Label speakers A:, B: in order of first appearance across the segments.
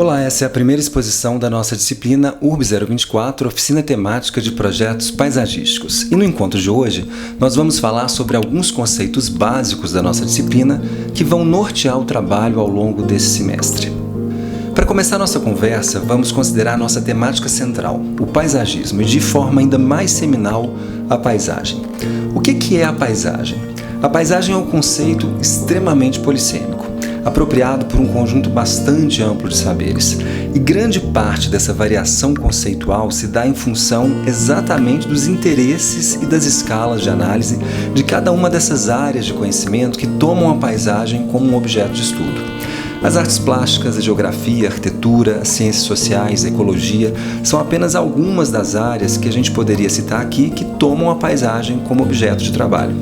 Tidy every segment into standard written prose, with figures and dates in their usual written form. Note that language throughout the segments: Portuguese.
A: Olá, essa é a primeira exposição da nossa disciplina URB 024, Oficina Temática de Projetos Paisagísticos. E no encontro de hoje, nós vamos falar sobre alguns conceitos básicos da nossa disciplina que vão nortear o trabalho ao longo desse semestre. Para começar nossa conversa, vamos considerar a nossa temática central, o paisagismo, e de forma ainda mais seminal, a paisagem. O que é a paisagem? A paisagem é um conceito extremamente polissêmico, apropriado por um conjunto bastante amplo de saberes. E grande parte dessa variação conceitual se dá em função exatamente dos interesses e das escalas de análise de cada uma dessas áreas de conhecimento que tomam a paisagem como um objeto de estudo. As artes plásticas, a geografia, a arquitetura, as ciências sociais, a ecologia são apenas algumas das áreas que a gente poderia citar aqui que tomam a paisagem como objeto de trabalho.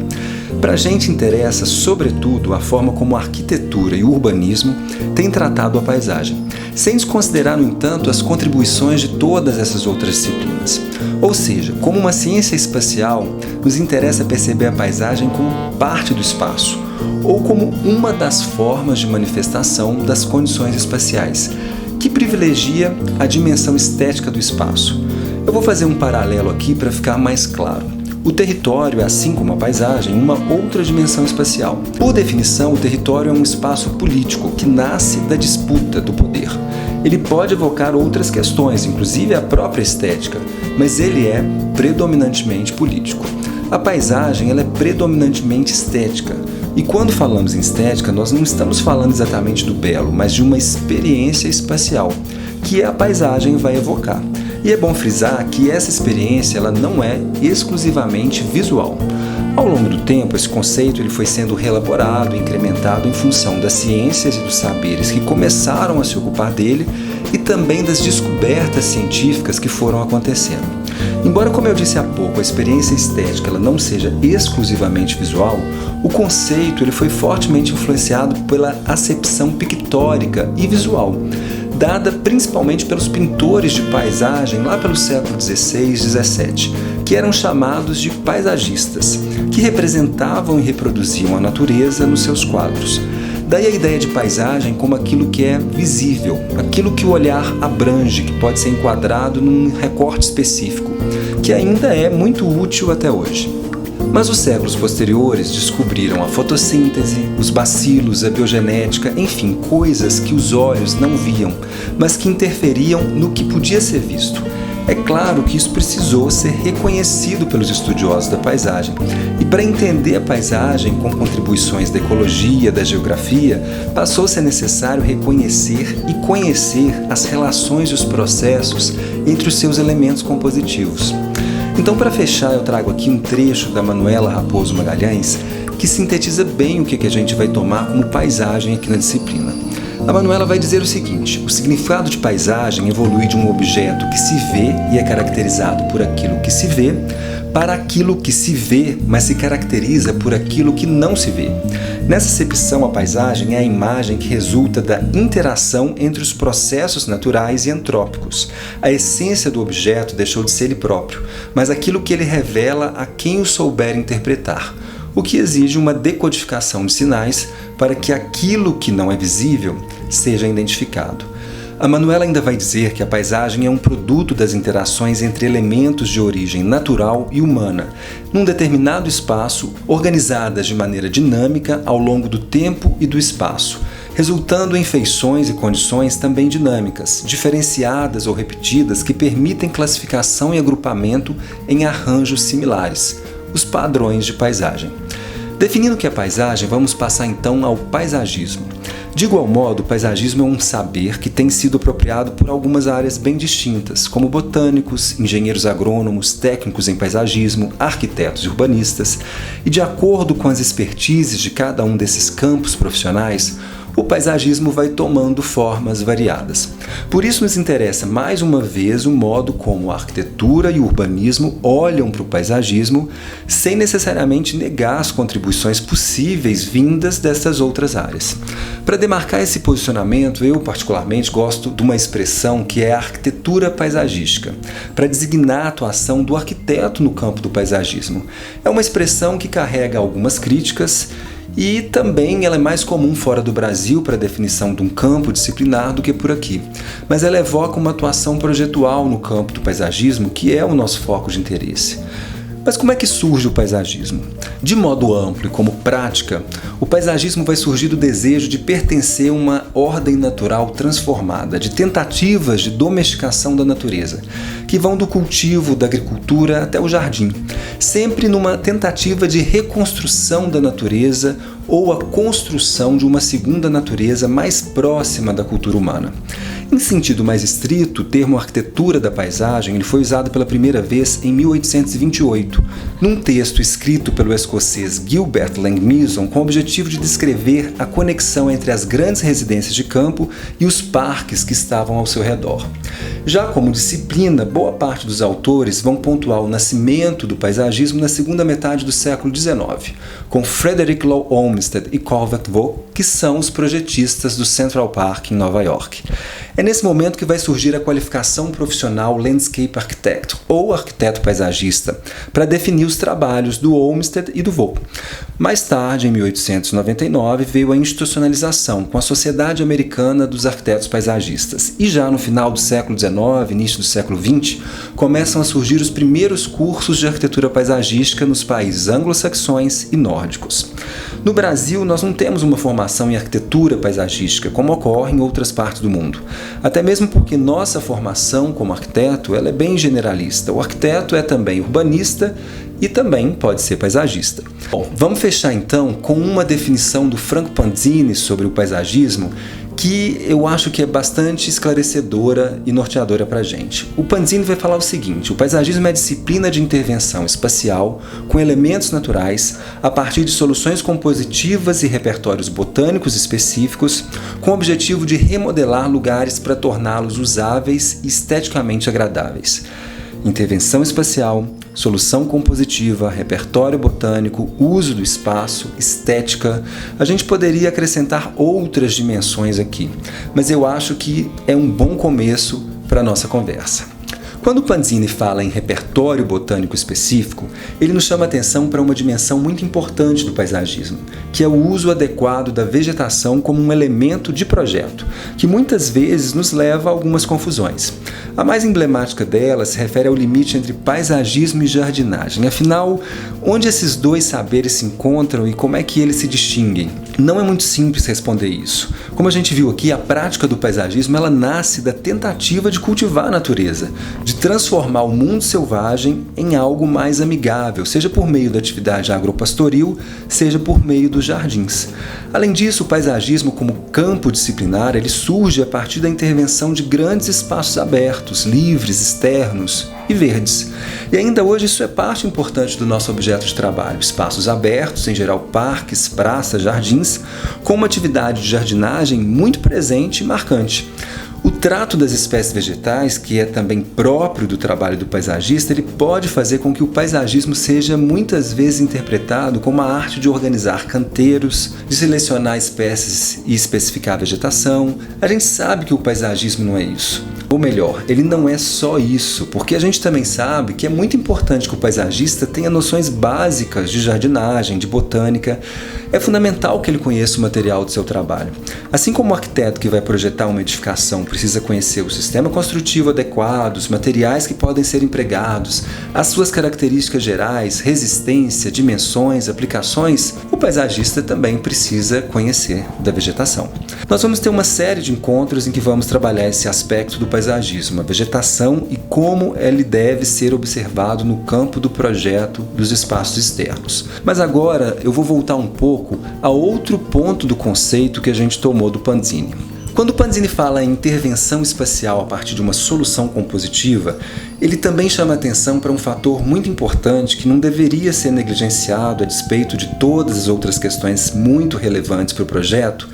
A: Para a gente interessa, sobretudo, a forma como a arquitetura e o urbanismo têm tratado a paisagem, sem desconsiderar, no entanto, as contribuições de todas essas outras disciplinas. Ou seja, como uma ciência espacial, nos interessa perceber a paisagem como parte do espaço, ou como uma das formas de manifestação das condições espaciais, que privilegia a dimensão estética do espaço. Eu vou fazer um paralelo aqui para ficar mais claro. O território é, assim como a paisagem, uma outra dimensão espacial. Por definição, o território é um espaço político que nasce da disputa do poder. Ele pode evocar outras questões, inclusive a própria estética, mas ele é predominantemente político. A paisagem ela é predominantemente estética. E quando falamos em estética, nós não estamos falando exatamente do belo, mas de uma experiência espacial, que a paisagem vai evocar. E é bom frisar que essa experiência ela não é exclusivamente visual. Ao longo do tempo, esse conceito ele foi sendo reelaborado e incrementado em função das ciências e dos saberes que começaram a se ocupar dele e também das descobertas científicas que foram acontecendo. Embora, como eu disse há pouco, a experiência estética ela não seja exclusivamente visual, o conceito ele foi fortemente influenciado pela acepção pictórica e visual, dada principalmente pelos pintores de paisagem lá pelo século XVI e XVII, que eram chamados de paisagistas, que representavam e reproduziam a natureza nos seus quadros. Daí a ideia de paisagem como aquilo que é visível, aquilo que o olhar abrange, que pode ser enquadrado num recorte específico, que ainda é muito útil até hoje. Mas os séculos posteriores descobriram a fotossíntese, os bacilos, a biogenética, enfim, coisas que os olhos não viam, mas que interferiam no que podia ser visto. É claro que isso precisou ser reconhecido pelos estudiosos da paisagem. E para entender a paisagem com contribuições da ecologia, da geografia, passou a ser necessário reconhecer e conhecer as relações e os processos entre os seus elementos compositivos. Então, para fechar, eu trago aqui um trecho da Manuela Raposo Magalhães que sintetiza bem o que a gente vai tomar como paisagem aqui na disciplina. A Manuela vai dizer o seguinte: o significado de paisagem evolui de um objeto que se vê e é caracterizado por aquilo que se vê, para aquilo que se vê, mas se caracteriza por aquilo que não se vê. Nessa acepção, a paisagem é a imagem que resulta da interação entre os processos naturais e antrópicos. A essência do objeto deixou de ser ele próprio, mas aquilo que ele revela a quem o souber interpretar, o que exige uma decodificação de sinais para que aquilo que não é visível seja identificado. A Manuela ainda vai dizer que a paisagem é um produto das interações entre elementos de origem natural e humana, num determinado espaço, organizadas de maneira dinâmica ao longo do tempo e do espaço, resultando em feições e condições também dinâmicas, diferenciadas ou repetidas que permitem classificação e agrupamento em arranjos similares, os padrões de paisagem. Definindo o que é paisagem, vamos passar então ao paisagismo. De igual modo, o paisagismo é um saber que tem sido apropriado por algumas áreas bem distintas, como botânicos, engenheiros agrônomos, técnicos em paisagismo, arquitetos e urbanistas, e de acordo com as expertises de cada um desses campos profissionais, o paisagismo vai tomando formas variadas. Por isso nos interessa mais uma vez o modo como a arquitetura e o urbanismo olham para o paisagismo sem necessariamente negar as contribuições possíveis vindas dessas outras áreas. Para demarcar esse posicionamento, eu particularmente gosto de uma expressão que é a arquitetura paisagística, para designar a atuação do arquiteto no campo do paisagismo. É uma expressão que carrega algumas críticas E também ela é mais comum fora do Brasil para a definição de um campo disciplinar do que por aqui. Mas ela evoca uma atuação projetual no campo do paisagismo, que é o nosso foco de interesse. Mas como é que surge o paisagismo? De modo amplo e como prática, o paisagismo vai surgir do desejo de pertencer a uma ordem natural transformada, de tentativas de domesticação da natureza, que vão do cultivo, da agricultura até o jardim, sempre numa tentativa de reconstrução da natureza ou a construção de uma segunda natureza mais próxima da cultura humana. Em sentido mais estrito, o termo arquitetura da paisagem ele foi usado pela primeira vez em 1828, num texto escrito pelo escocês Gilbert Langmuir com o objetivo de descrever a conexão entre as grandes residências de campo e os parques que estavam ao seu redor. Já como disciplina, boa parte dos autores vão pontuar o nascimento do paisagismo na segunda metade do século XIX, com Frederick Law Olmsted e Corvette Vaux, que são os projetistas do Central Park em Nova York. É nesse momento que vai surgir a qualificação profissional Landscape Architect, ou arquiteto paisagista, para definir os trabalhos do Olmsted e do Vaux. Mais tarde, em 1899, veio a institucionalização com a Sociedade Americana dos Arquitetos Paisagistas. E já no final do século XIX, início do século XX, começam a surgir os primeiros cursos de arquitetura paisagística nos países anglo-saxões e nórdicos. No Brasil, nós não temos uma formação em arquitetura paisagística, como ocorre em outras partes do mundo. Até mesmo porque nossa formação como arquiteto ela é bem generalista. O arquiteto é também urbanista e também pode ser paisagista. Bom, vamos fechar então com uma definição do Franco Panzini sobre o paisagismo que eu acho que é bastante esclarecedora e norteadora para a gente. O Panzini vai falar o seguinte: o paisagismo é a disciplina de intervenção espacial com elementos naturais a partir de soluções compositivas e repertórios botânicos específicos com o objetivo de remodelar lugares para torná-los usáveis e esteticamente agradáveis. Intervenção espacial, solução compositiva, repertório botânico, uso do espaço, estética. A gente poderia acrescentar outras dimensões aqui, mas eu acho que é um bom começo para a nossa conversa. Quando Panzini fala em repertório botânico específico, ele nos chama a atenção para uma dimensão muito importante do paisagismo, que é o uso adequado da vegetação como um elemento de projeto, que muitas vezes nos leva a algumas confusões. A mais emblemática delas se refere ao limite entre paisagismo e jardinagem. Afinal, onde esses dois saberes se encontram e como é que eles se distinguem? Não é muito simples responder isso. Como a gente viu aqui, a prática do paisagismo ela nasce da tentativa de cultivar a natureza, de transformar o mundo selvagem em algo mais amigável, seja por meio da atividade agropastoril, seja por meio dos jardins. Além disso, o paisagismo como campo disciplinar, ele surge a partir da intervenção de grandes espaços abertos, livres, externos e verdes. E ainda hoje isso é parte importante do nosso objeto de trabalho, espaços abertos, em geral parques, praças, jardins, com uma atividade de jardinagem muito presente e marcante. O trato das espécies vegetais, que é também próprio do trabalho do paisagista, ele pode fazer com que o paisagismo seja muitas vezes interpretado como a arte de organizar canteiros, de selecionar espécies e especificar a vegetação. A gente sabe que o paisagismo não é isso. Ou melhor, ele não é só isso, porque a gente também sabe que é muito importante que o paisagista tenha noções básicas de jardinagem, de botânica. É fundamental que ele conheça o material do seu trabalho. Assim como o arquiteto que vai projetar uma edificação precisa conhecer o sistema construtivo adequado, os materiais que podem ser empregados, as suas características gerais, resistência, dimensões, aplicações, o paisagista também precisa conhecer da vegetação. Nós vamos ter uma série de encontros em que vamos trabalhar esse aspecto do paisagismo, a vegetação e como ele deve ser observado no campo do projeto dos espaços externos. Mas agora eu vou voltar um pouco a outro ponto do conceito que a gente tomou do Panzini. Quando Panzini fala em intervenção espacial a partir de uma solução compositiva, ele também chama atenção para um fator muito importante que não deveria ser negligenciado a despeito de todas as outras questões muito relevantes para o projeto,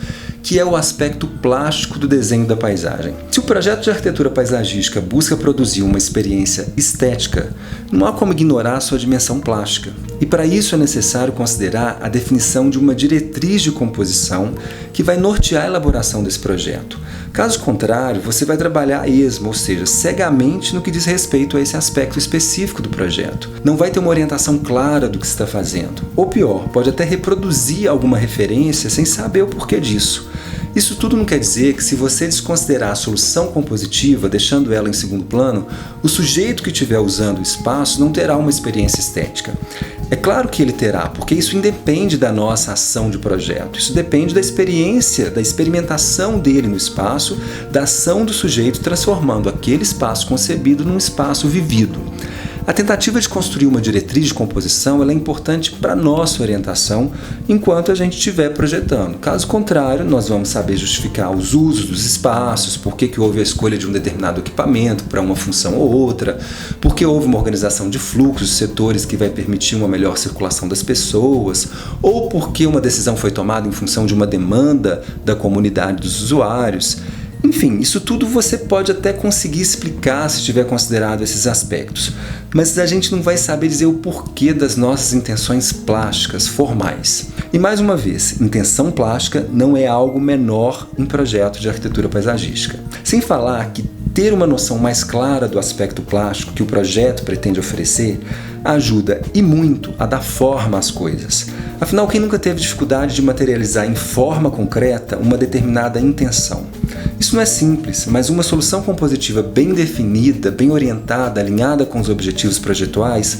A: que é o aspecto plástico do desenho da paisagem. Se o projeto de arquitetura paisagística busca produzir uma experiência estética, não há como ignorar sua dimensão plástica. E para isso é necessário considerar a definição de uma diretriz de composição que vai nortear a elaboração desse projeto. Caso contrário, você vai trabalhar a esmo, ou seja, cegamente no que diz respeito a esse aspecto específico do projeto. Não vai ter uma orientação clara do que você está fazendo. Ou pior, pode até reproduzir alguma referência sem saber o porquê disso. Isso tudo não quer dizer que, se você desconsiderar a solução compositiva, deixando ela em segundo plano, o sujeito que estiver usando o espaço não terá uma experiência estética. É claro que ele terá, porque isso independe da nossa ação de projeto. Isso depende da experiência, da experimentação dele no espaço, da ação do sujeito transformando aquele espaço concebido num espaço vivido. A tentativa de construir uma diretriz de composição ela é importante para a nossa orientação enquanto a gente estiver projetando. Caso contrário, nós vamos saber justificar os usos dos espaços, por que houve a escolha de um determinado equipamento para uma função ou outra, por que houve uma organização de fluxos, setores que vai permitir uma melhor circulação das pessoas, ou por que uma decisão foi tomada em função de uma demanda da comunidade dos usuários. Enfim, isso tudo você pode até conseguir explicar se tiver considerado esses aspectos, mas a gente não vai saber dizer o porquê das nossas intenções plásticas, formais. E mais uma vez, intenção plástica não é algo menor em projeto de arquitetura paisagística. Sem falar que ter uma noção mais clara do aspecto plástico que o projeto pretende oferecer ajuda e muito a dar forma às coisas. Afinal, quem nunca teve dificuldade de materializar em forma concreta uma determinada intenção? Isso não é simples, mas uma solução compositiva bem definida, bem orientada, alinhada com os objetivos projetuais,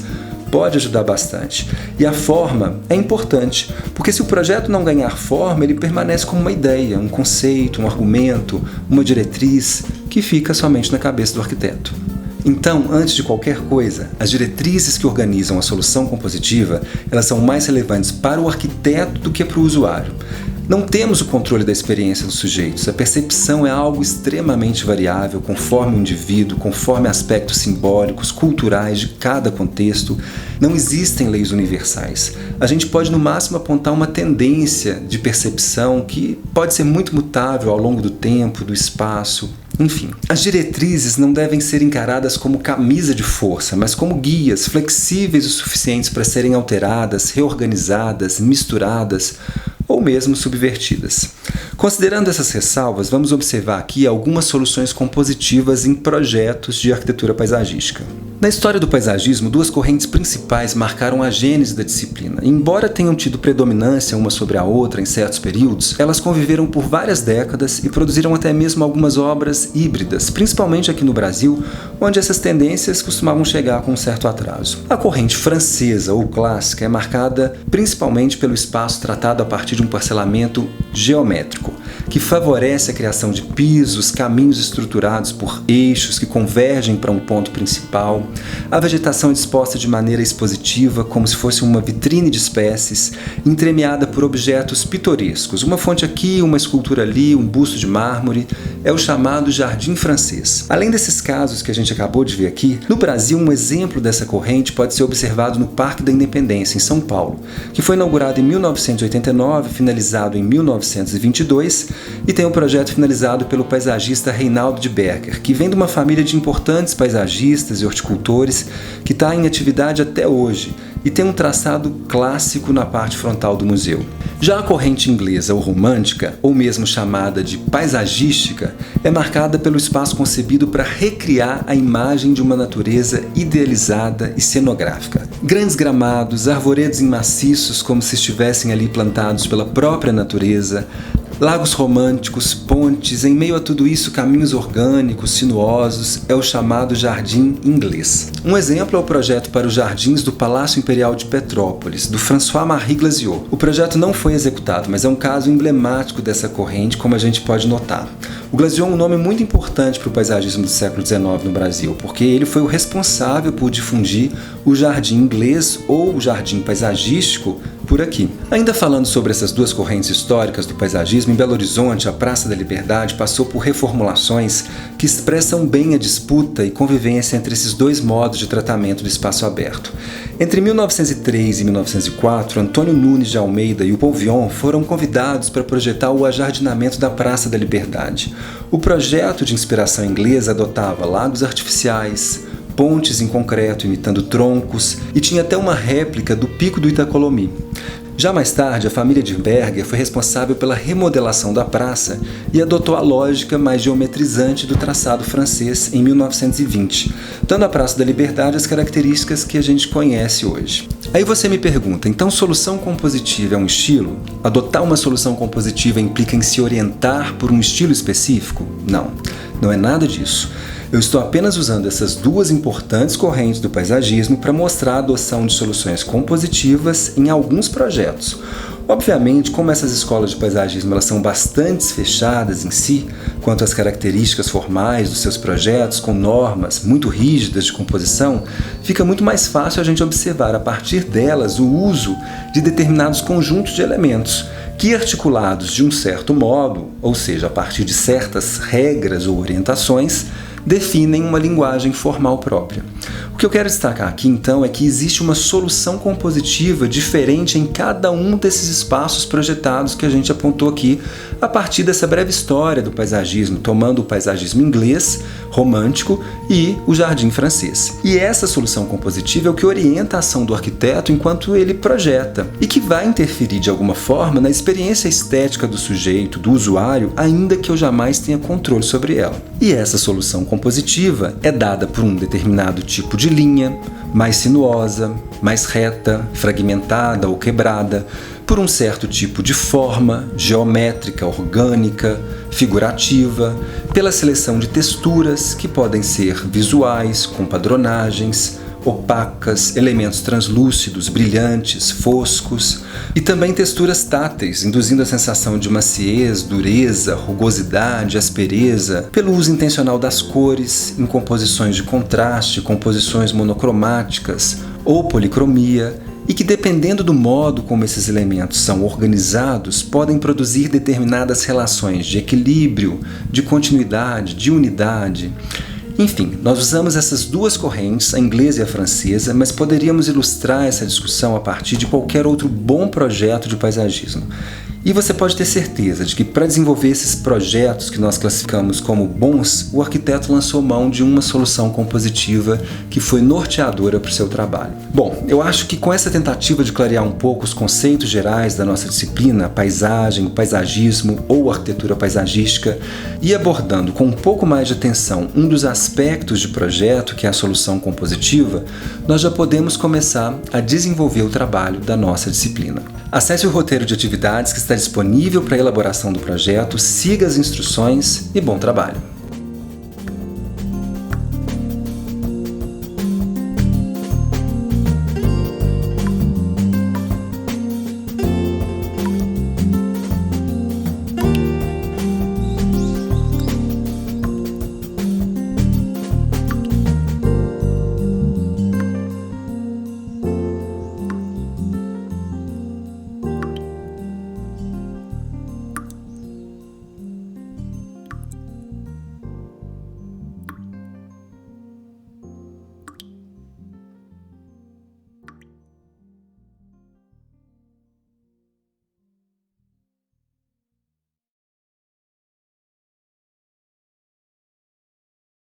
A: pode ajudar bastante. E a forma é importante, porque se o projeto não ganhar forma, ele permanece como uma ideia, um conceito, um argumento, uma diretriz que fica somente na cabeça do arquiteto. Então, antes de qualquer coisa, as diretrizes que organizam a solução compositiva, elas são mais relevantes para o arquiteto do que para o usuário. Não temos o controle da experiência dos sujeitos. A percepção é algo extremamente variável, conforme o indivíduo, conforme aspectos simbólicos, culturais de cada contexto. Não existem leis universais. A gente pode, no máximo, apontar uma tendência de percepção que pode ser muito mutável ao longo do tempo, do espaço. Enfim, as diretrizes não devem ser encaradas como camisa de força, mas como guias flexíveis o suficientes para serem alteradas, reorganizadas, misturadas ou mesmo subvertidas. Considerando essas ressalvas, vamos observar aqui algumas soluções compositivas em projetos de arquitetura paisagística. Na história do paisagismo, duas correntes principais marcaram a gênese da disciplina. Embora tenham tido predominância uma sobre a outra em certos períodos, elas conviveram por várias décadas e produziram até mesmo algumas obras híbridas, principalmente aqui no Brasil, onde essas tendências costumavam chegar com um certo atraso. A corrente francesa ou clássica é marcada principalmente pelo espaço tratado a partir de um parcelamento geométrico, que favorece a criação de pisos, caminhos estruturados por eixos que convergem para um ponto principal. A vegetação é disposta de maneira expositiva, como se fosse uma vitrine de espécies, entremeada por objetos pitorescos. Uma fonte aqui, uma escultura ali, um busto de mármore. É o chamado jardim francês. Além desses casos que a gente acabou de ver aqui, no Brasil um exemplo dessa corrente pode ser observado no Parque da Independência, em São Paulo, que foi inaugurado em 1989, finalizado em 1922 e tem um projeto finalizado pelo paisagista Reinaldo de Berger, que vem de uma família de importantes paisagistas e horticultores que está em atividade até hoje e tem um traçado clássico na parte frontal do museu. Já a corrente inglesa ou romântica, ou mesmo chamada de paisagística, é marcada pelo espaço concebido para recriar a imagem de uma natureza idealizada e cenográfica. Grandes gramados, arvoredos em maciços como se estivessem ali plantados pela própria natureza, lagos românticos, pontes, em meio a tudo isso caminhos orgânicos, sinuosos, é o chamado jardim inglês. Um exemplo é o projeto para os jardins do Palácio Imperial de Petrópolis, do François-Marie Glasieux. O projeto não foi executado, mas é um caso emblemático dessa corrente, como a gente pode notar. O Glasieux é um nome muito importante para o paisagismo do século XIX no Brasil, porque ele foi o responsável por difundir o jardim inglês ou o jardim paisagístico por aqui. Ainda falando sobre essas duas correntes históricas do paisagismo, em Belo Horizonte, a Praça da Liberdade passou por reformulações que expressam bem a disputa e convivência entre esses dois modos de tratamento do espaço aberto. Entre 1903 e 1904, Antônio Nunes de Almeida e o Paul Vion foram convidados para projetar o ajardinamento da Praça da Liberdade. O projeto de inspiração inglesa adotava lagos artificiais, pontes em concreto imitando troncos e tinha até uma réplica do Pico do Itacolomi. Já mais tarde, a família de Berger foi responsável pela remodelação da praça e adotou a lógica mais geometrizante do traçado francês em 1920, dando à Praça da Liberdade as características que a gente conhece hoje. Aí você me pergunta, então solução compositiva é um estilo? Adotar uma solução compositiva implica em se orientar por um estilo específico? Não, não é nada disso. Eu estou apenas usando essas duas importantes correntes do paisagismo para mostrar a adoção de soluções compositivas em alguns projetos. Obviamente, como essas escolas de paisagismo elas são bastante fechadas em si, quanto às características formais dos seus projetos, com normas muito rígidas de composição, fica muito mais fácil a gente observar a partir delas o uso de determinados conjuntos de elementos, que articulados de um certo modo, ou seja, a partir de certas regras ou orientações, definem uma linguagem formal própria. O que eu quero destacar aqui, então, é que existe uma solução compositiva diferente em cada um desses espaços projetados que a gente apontou aqui, a partir dessa breve história do paisagismo, tomando o paisagismo inglês, romântico, e o jardim francês. E essa solução compositiva é o que orienta a ação do arquiteto enquanto ele projeta, e que vai interferir de alguma forma na experiência estética do sujeito, do usuário, ainda que eu jamais tenha controle sobre ela. E essa solução compositiva é dada por um determinado tipo de linha, mais sinuosa, mais reta, fragmentada ou quebrada, por um certo tipo de forma, geométrica, orgânica, figurativa, pela seleção de texturas que podem ser visuais, com padronagens, opacas, elementos translúcidos, brilhantes, foscos, e também texturas táteis, induzindo a sensação de maciez, dureza, rugosidade, aspereza, pelo uso intencional das cores, em composições de contraste, composições monocromáticas ou policromia, e que, dependendo do modo como esses elementos são organizados, podem produzir determinadas relações de equilíbrio, de continuidade, de unidade. Enfim, nós usamos essas duas correntes, a inglesa e a francesa, mas poderíamos ilustrar essa discussão a partir de qualquer outro bom projeto de paisagismo. E você pode ter certeza de que, para desenvolver esses projetos que nós classificamos como bons, o arquiteto lançou mão de uma solução compositiva que foi norteadora para o seu trabalho. Bom, eu acho que com essa tentativa de clarear um pouco os conceitos gerais da nossa disciplina, paisagem, paisagismo ou arquitetura paisagística, e abordando com um pouco mais de atenção um dos aspectos de projeto, que é a solução compositiva, nós já podemos começar a desenvolver o trabalho da nossa disciplina. Acesse o roteiro de atividades que está disponível para a elaboração do projeto, siga as instruções e bom trabalho!